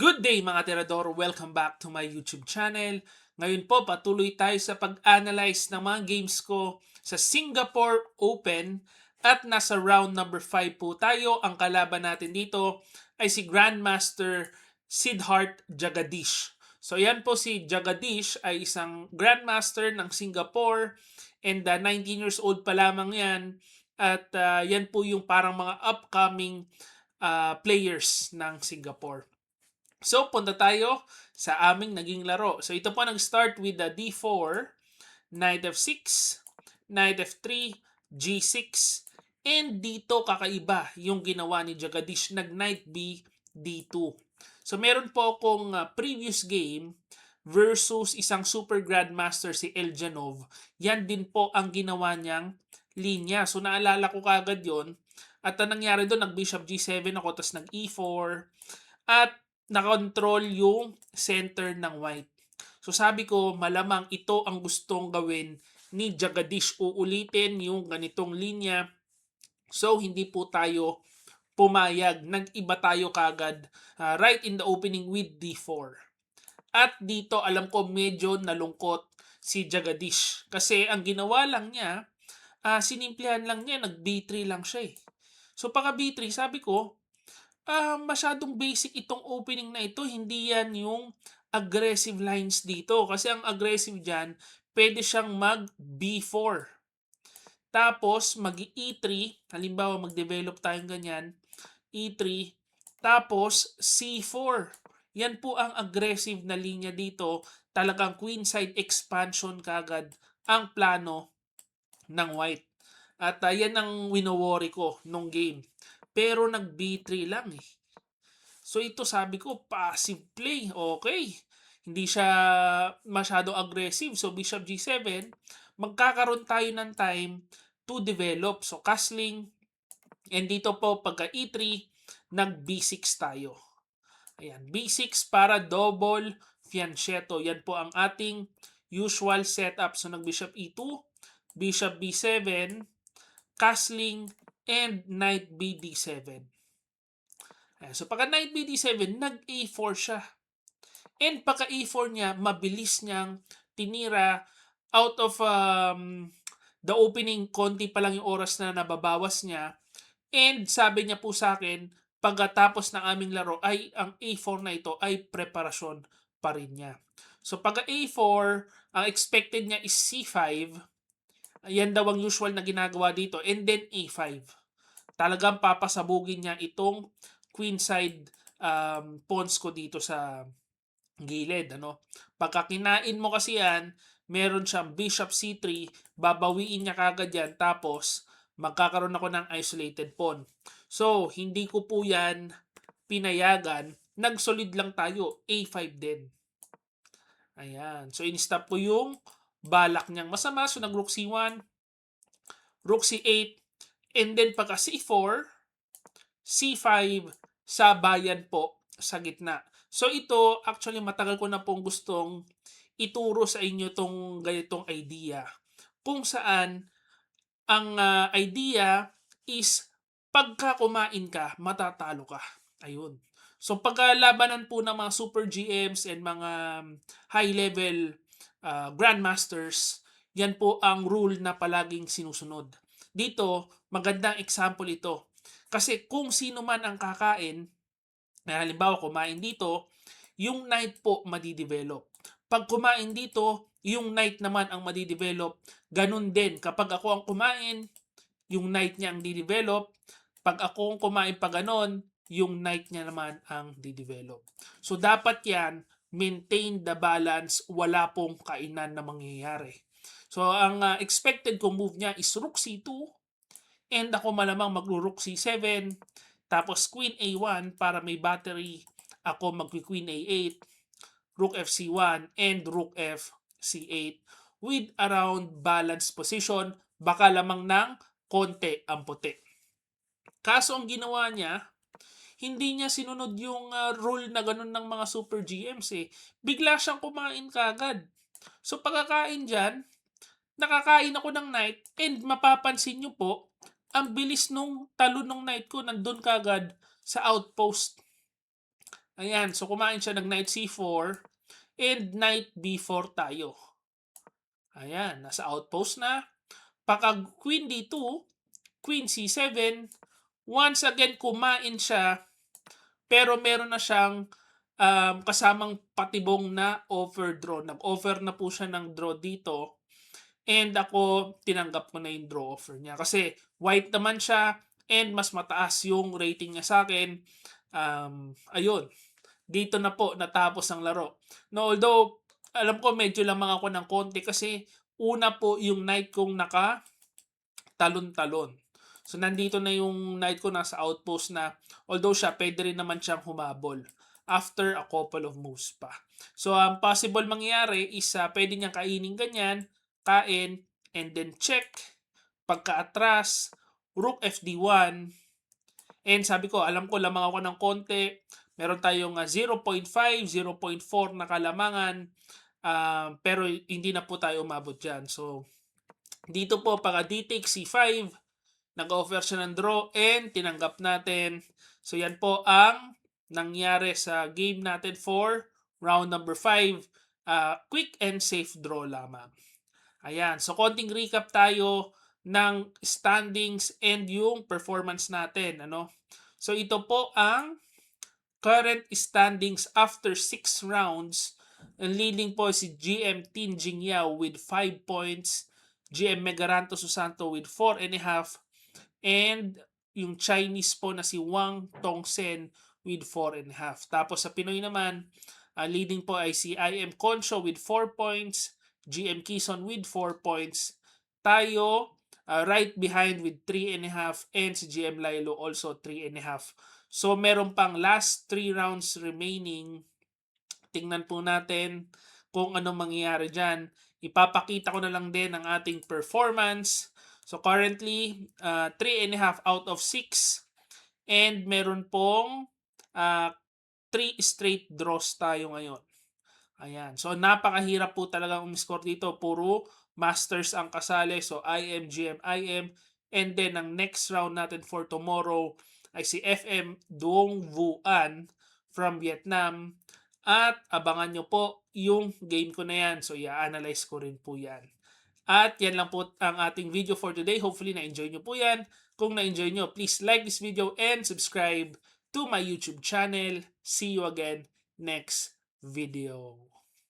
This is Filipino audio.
Good day mga tirador! Welcome back to my YouTube channel. Ngayon po patuloy tayo sa pag-analyze ng mga games ko sa Singapore Open at nasa round number 5 po tayo. Ang kalaban natin dito ay si Grandmaster Siddharth Jagadish. So yan po, si Jagadish ay isang Grandmaster ng Singapore and 19 years old pa lamang yan. At yan po yung parang mga upcoming players ng Singapore. So, punta tayo sa aming naging laro. So, ito po nag-start with the D4, Knight F6, Knight F3, G6, and dito kakaiba yung ginawa ni Jagadish, nag-Knight B, D2. So, meron po akong previous game versus isang super grandmaster si Eljanov. Yan din po ang ginawa niyang linya. So, naalala ko kagad yon. At ang nangyari doon, nag-Bishop G7 ako, tapos nag-E4. At na-control yung center ng white. So sabi ko, malamang ito ang gustong gawin ni Jagadish. Uulitin yung ganitong linya. So hindi po tayo pumayag. Nag-iba tayo kagad right in the opening with D4. At dito alam ko medyo nalungkot si Jagadish. Kasi ang ginawa lang niya, sinimplihan lang niya, nag-B3 lang siya eh. So pagka B3, sabi ko, masyadong basic itong opening na ito. Hindi yan yung aggressive lines dito. Kasi ang aggressive dyan, pwede siyang mag B4. Tapos mag E3. Halimbawa mag-develop tayong ganyan. E3. Tapos C4. Yan po ang aggressive na linya dito. Talagang queenside expansion kagad ang plano ng white. At yan ang wino-worry ko nung game. Pero nag B3 lang eh. So ito sabi ko, passive play. Okay. Hindi siya masyado aggressive. So Bishop G7, magkakaroon tayo ng time to develop. So castling. And dito po pagka E3, nag B6 tayo. Ayan, B6 para double fianchetto. Yan po ang ating usual setup. So nag Bishop E2, Bishop B7, castling, and Knight BD7. Ayan, so pagka Knight BD7, nag-A4 siya. And pagka A4 niya, mabilis niyang tinira out of the opening, konti pa lang yung oras na nababawas niya. And sabi niya po sa akin, pagkatapos ng aming laro ay ang A4 na ito ay preparasyon pa rin niya. So pagka A4, ang expected niya is C5. Yan daw ang usual na ginagawa dito. And then A5. Talagang papasabugin niya itong queenside pawns ko dito sa gilid. Pagka kinain mo kasi yan, meron siyang Bishop C3, babawiin niya kagad yan, tapos magkakaroon ako ng isolated pawn. So, hindi ko po yan pinayagan. Nagsolid lang tayo, A5 din. Ayan. So, in-stop ko yung balak niyang masama. So, nag-Rook C1, Rook C8, and then pagka C4, C5 sa bayan po sa gitna. So ito, actually matagal ko na pong gustong ituro sa inyo tong ganitong idea. Kung saan ang idea is pagka kumain ka, matatalo ka. Ayun. So pagkalabanan po ng mga super GMs and mga high level grandmasters, yan po ang rule na palaging sinusunod. Dito, magandang example ito. Kasi kung sino man ang kakain, halimbawa kumain dito, yung knight po madidevelop. Pag kumain dito, yung knight naman ang madidevelop. Ganun din, kapag ako ang kumain, yung knight niya ang didevelop. Pag ako ang kumain pa ganon, yung knight niya naman ang didevelop. So dapat yan, maintain the balance, wala pong kainan na mangyayari. So ang expected kong move niya is Rook C2, and ako malamang magro-Rook C7, tapos Queen A1 para may battery. Ako mag-Queen A8, Rook FC1, and Rook FC8 with around balanced position. Baka lamang ng konti ang puti. Kaso ang ginawa niya, hindi niya sinunod yung rule na ganun ng mga super GMs eh. Bigla siyang kumain kagad. So pagkakain dyan, nakakain ako ng knight, and mapapansin nyo po, ang bilis nung talon ng knight ko, nandun kagad sa outpost. Ayan, so kumain siya ng knight c4 and knight b4 tayo. Ayan, nasa outpost na. Paka queen d2, queen c7, once again kumain siya, pero meron na siyang kasamang patibong na overdraw. Nag-offer na po siya ng draw dito. And ako, tinanggap ko na yung draw offer niya. Kasi white naman siya and mas mataas yung rating niya sa akin. Ayun, dito na po natapos ang laro. No, although, alam ko medyo lamang ako ng konti kasi una po yung knight kong naka talon-talon. So, nandito na yung knight ko nasa outpost na, although siya, pwede rin naman siyang humabol after a couple of moves pa. So, ang possible mangyari is pwede niyang kainin ganyan, kain, and then check, pagka-atras, rook fd1, and sabi ko, alam ko lamang ako ng konti, meron tayong 0.5, 0.4 na kalamangan, pero hindi na po tayo umabot dyan. So, dito po pagka d takes c5, nag-offer siya ng draw and tinanggap natin. So yan po ang nangyari sa game natin for round number 5. Quick and safe draw lamang. Ayan, so konting recap tayo ng standings and yung performance natin. So ito po ang current standings after 6 rounds. Ang leading po si GM Tin Jingyao with 5 points. GM Megaranto Susanto with 4.5. And yung Chinese po na si Wang Tongsen with 4.5. Tapos sa Pinoy naman, leading po ay si IM Concho with 4 points. GM Kison with 4 points. Tayo, right behind with 3.5. And si GM Lilo also 3.5. So meron pang last 3 rounds remaining. Tingnan po natin kung anong mangyayari dyan. Ipapakita ko na lang din ang ating performance. So currently, 3.5 out of 6. And meron pong 3 straight draws tayo ngayon. Ayan. So napakahirap po talaga umiscore dito. Puro masters ang kasali. So IM, GM, IM. And then ang next round natin for tomorrow ay si FM Duong Vuan from Vietnam. At abangan nyo po yung game ko na yan. So i-analyze ko rin po yan. At yan lang po ang ating video for today. Hopefully na-enjoy nyo po yan. Kung na-enjoy nyo, please like this video and subscribe to my YouTube channel. See you again next video.